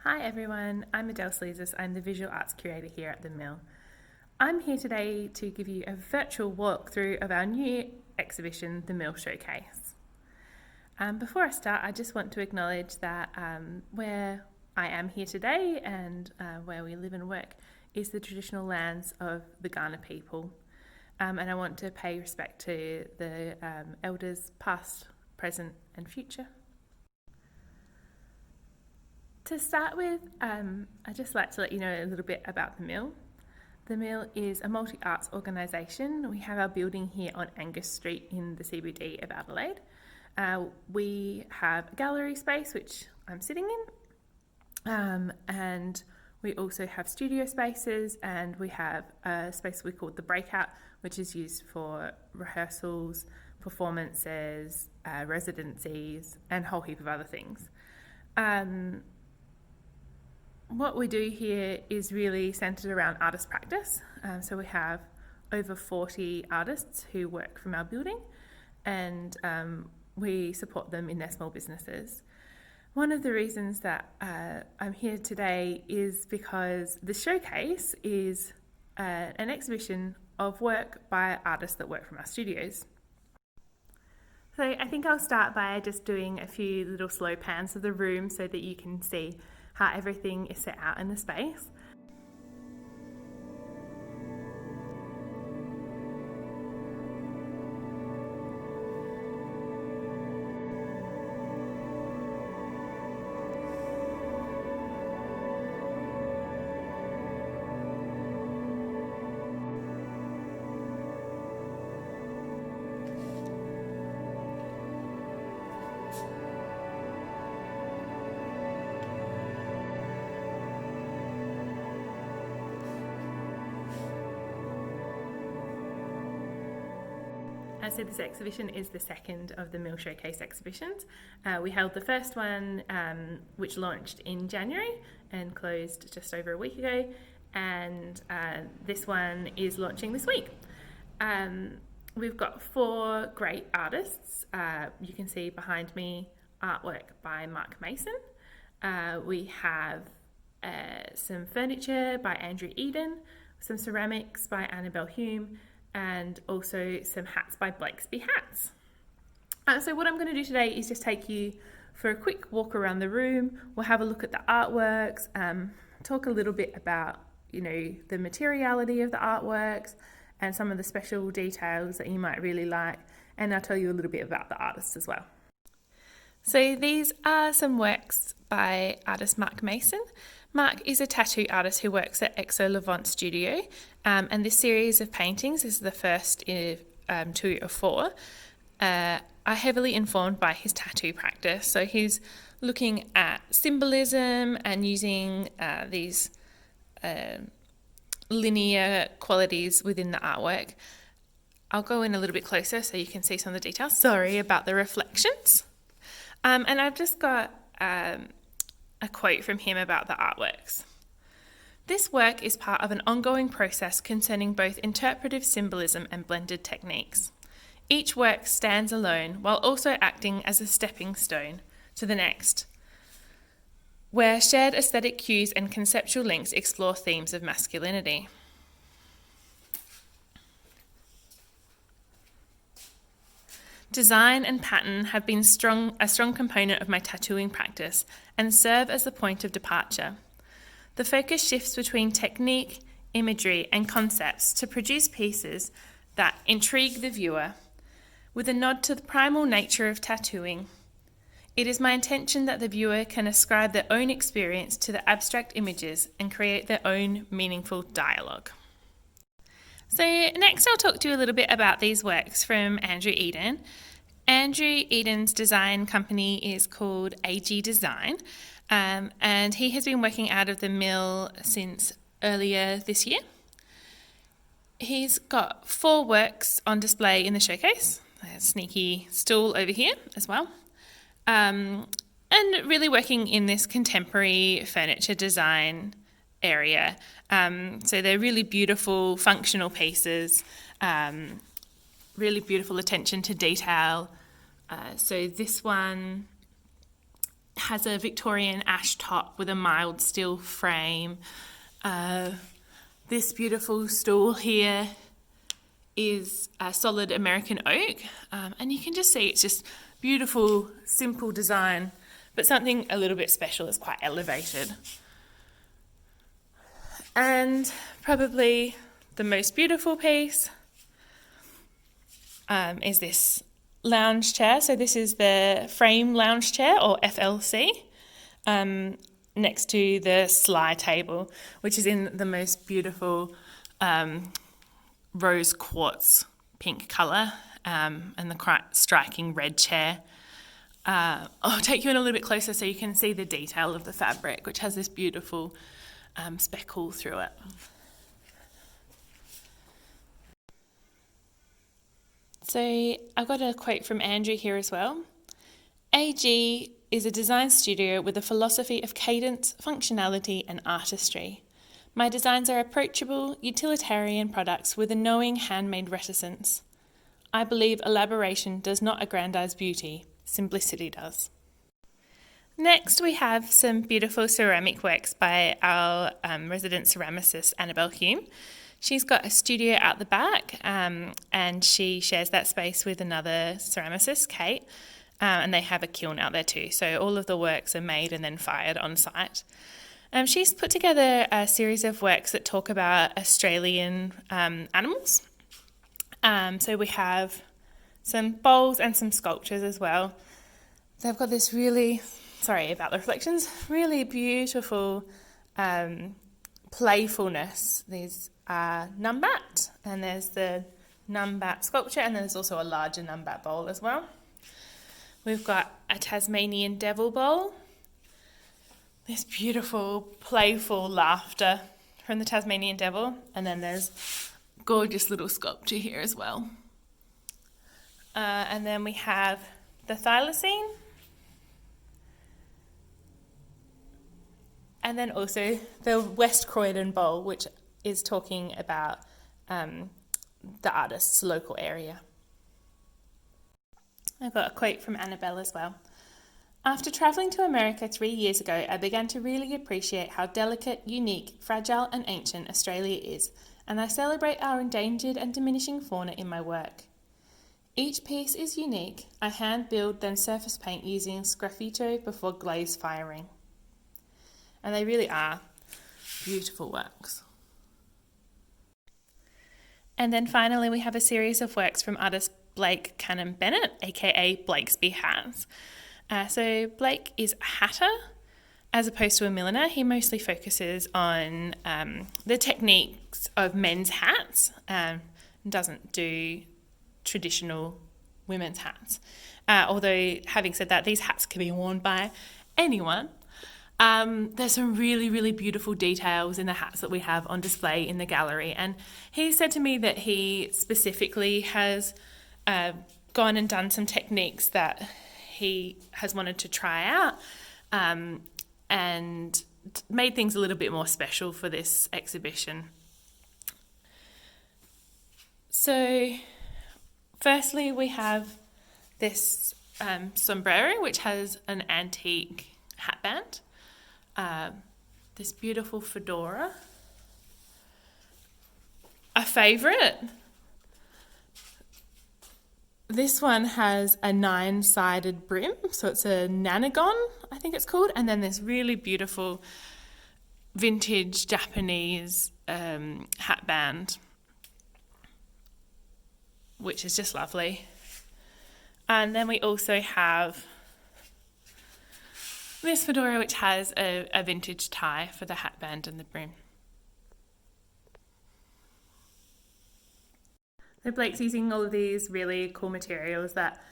Hi everyone, I'm Adele Sleasis. I'm the Visual Arts Curator here at The Mill. I'm here today to give you a virtual walkthrough of our new exhibition, The Mill Showcase. Before I start, I just want to acknowledge that where I am here today and where we live and work is the traditional lands of the Kaurna people. And I want to pay respect to the elders past, present and future. To start with, I'd just like to let you know a little bit about The Mill. The Mill is a multi-arts organisation. We have our building here on Angus Street in the CBD of Adelaide. We have a gallery space, which I'm sitting in, and we also have studio spaces, and we have a space we call the Breakout, which is used for rehearsals, performances, residencies, and a whole heap of other things. What we do here is really centred around artist practice. So we have over 40 artists who work from our building, and we support them in their small businesses. One of the reasons that I'm here today is because the showcase is an exhibition of work by artists that work from our studios. So I think I'll start by just doing a few little slow pans of the room so that you can see how everything is set out in the space. So this exhibition is the second of the Mill Showcase exhibitions. We held the first one, which launched in January and closed just over a week ago, and this one is launching this week. We've got 4 great artists. You can see behind me artwork by Mark Mason. We have some furniture by Andrew Eden, some ceramics by Annabelle Hume, and also some hats by Blakesby Hats. So what I'm going to do today is just take you for a quick walk around the room. We'll have a look at the artworks, talk a little bit about, the materiality of the artworks and some of the special details that you might really like, and I'll tell you a little bit about the artists as well. So these are some works by artist Mark Mason. Mark is a tattoo artist who works at Exo Levant Studio, and this series of paintings is the first of 2 or 4, are heavily informed by his tattoo practice. So he's looking at symbolism and using these linear qualities within the artwork. I'll go in a little bit closer so you can see some of the details. Sorry about the reflections. And I've just got a quote from him about the artworks. This work is part of an ongoing process concerning both interpretive symbolism and blended techniques. Each work stands alone while also acting as a stepping stone to the next, where shared aesthetic cues and conceptual links explore themes of masculinity. Design and pattern have been a strong component of my tattooing practice and serve as the point of departure. The focus shifts between technique, imagery, and concepts to produce pieces that intrigue the viewer. With a nod to the primal nature of tattooing, it is my intention that the viewer can ascribe their own experience to the abstract images and create their own meaningful dialogue. So next I'll talk to you a little bit about these works from Andrew Eden. Andrew Eden's design company is called AG Design, and he has been working out of the Mill since earlier this year. He's got 4 works on display in the showcase, a sneaky stool over here as well, and really working in this contemporary furniture design area. So they're really beautiful, functional pieces, really beautiful attention to detail. So this one has a Victorian ash top with a mild steel frame. This beautiful stool here is a solid American oak, and you can just see it's just beautiful, simple design, but something a little bit special. It's quite elevated. And probably the most beautiful piece is this lounge chair. So this is the frame lounge chair, or FLC, next to the Sly table, which is in the most beautiful rose quartz pink colour, and the quite striking red chair. I'll take you in a little bit closer so you can see the detail of the fabric, which has this beautiful speckle through it. So I've got a quote from Andrew here as well. AG is a design studio with a philosophy of cadence, functionality and artistry. My designs are approachable, utilitarian products with a knowing handmade reticence. I believe elaboration does not aggrandize beauty, simplicity does. Next, we have some beautiful ceramic works by our resident ceramicist, Annabelle Hume. She's got a studio out the back, and she shares that space with another ceramicist, Kate, and they have a kiln out there too. So all of the works are made and then fired on site. She's put together a series of works that talk about Australian animals. So we have some bowls and some sculptures as well. They've got this really, sorry about the reflections, really beautiful playfulness. These are numbat, and there's the numbat sculpture, and there's also a larger numbat bowl as well. We've got a Tasmanian devil bowl. This beautiful, playful laughter from the Tasmanian devil, and then there's gorgeous little sculpture here as well. And then we have the thylacine, and then also the West Croydon bowl, which is talking about the artist's local area. I've got a quote from Annabelle as well. After travelling to America 3 years ago, I began to really appreciate how delicate, unique, fragile and ancient Australia is, and I celebrate our endangered and diminishing fauna in my work. Each piece is unique. I hand build, then surface paint using sgraffito before glaze firing. And they really are beautiful works. And then finally we have a series of works from artist Blake Cannon Bennett, aka Blakesby Hats. So Blake is a hatter as opposed to a milliner. He mostly focuses on the techniques of men's hats, and doesn't do traditional women's hats. Although, having said that, these hats can be worn by anyone. There's some really, really beautiful details in the hats that we have on display in the gallery. And he said to me that he specifically has gone and done some techniques that he has wanted to try out, and made things a little bit more special for this exhibition. So, firstly, we have this sombrero, which has an antique hatband. This beautiful fedora. A favourite. This one has a 9-sided brim, so it's a nanagon, I think it's called, and then this really beautiful vintage Japanese hatband, which is just lovely. And then we also have this fedora, which has a vintage tie for the hatband and the brim. So Blake's using all of these really cool materials that,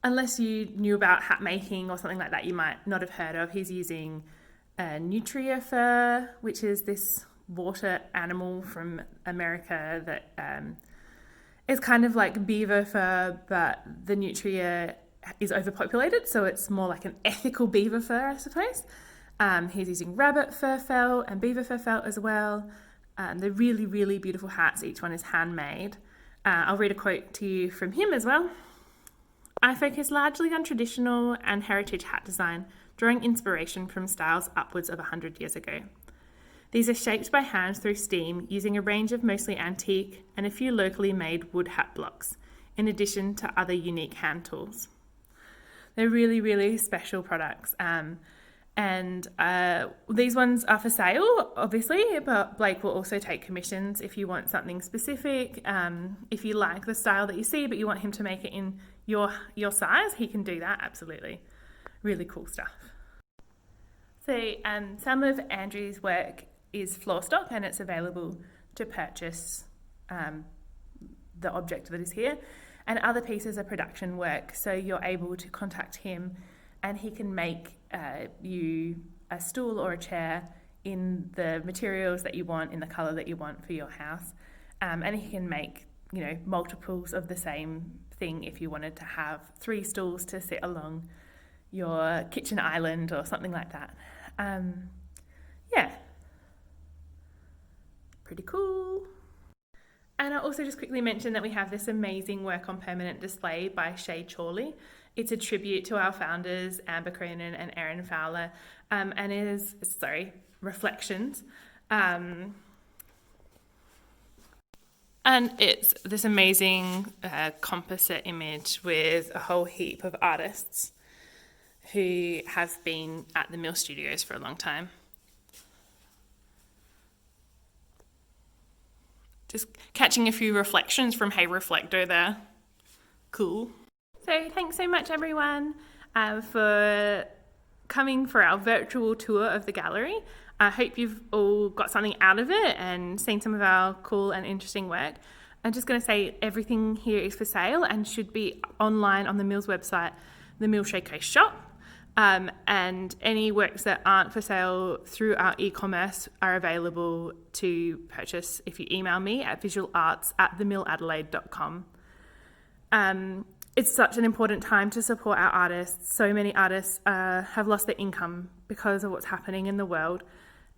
unless you knew about hat making or something like that, you might not have heard of. He's using nutria fur, which is this water animal from America that is kind of like beaver fur, but the nutria is overpopulated, so it's more like an ethical beaver fur, I suppose. He's using rabbit fur felt and beaver fur felt as well. They're really, really beautiful hats. Each one is handmade. I'll read a quote to you from him as well. I focus largely on traditional and heritage hat design, drawing inspiration from styles upwards of 100 years ago. These are shaped by hand through steam using a range of mostly antique and a few locally made wood hat blocks, in addition to other unique hand tools. They're really, really special products. And these ones are for sale, obviously, but Blake will also take commissions if you want something specific. If you like the style that you see, but you want him to make it in your size, he can do that, absolutely. Really cool stuff. So some of Andrew's work is floor stock, and it's available to purchase the object that is here. And other pieces are production work, so you're able to contact him and he can make you a stool or a chair in the materials that you want, in the colour that you want for your house. And he can make, multiples of the same thing if you wanted to have 3 stools to sit along your kitchen island or something like that. Yeah. Pretty cool. And I'll also just quickly mention that we have this amazing work on permanent display by Shay Chorley. It's a tribute to our founders, Amber Cronin and Erin Fowler, and is, reflections. And it's this amazing composite image with a whole heap of artists who have been at the Mill Studios for a long time. Just catching a few reflections from Hey Reflecto there. Cool. So thanks so much everyone for coming for our virtual tour of the gallery. I hope you've all got something out of it and seen some of our cool and interesting work. I'm just going to say everything here is for sale and should be online on the Mills website, the Mill Showcase shop. And any works that aren't for sale through our e-commerce are available to purchase if you email me at visualarts@themilladelaide.com. It's such an important time to support our artists. So many artists have lost their income because of what's happening in the world.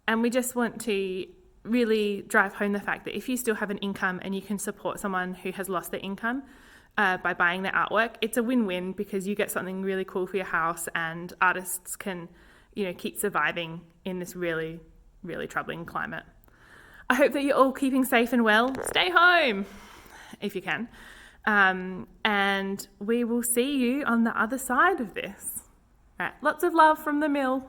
And we just want to really drive home the fact that if you still have an income and you can support someone who has lost their income, by buying their artwork, it's a win-win because you get something really cool for your house and artists can, keep surviving in this really, really troubling climate. I hope that you're all keeping safe and well. Stay home if you can. And we will see you on the other side of this. All right, lots of love from the Mill.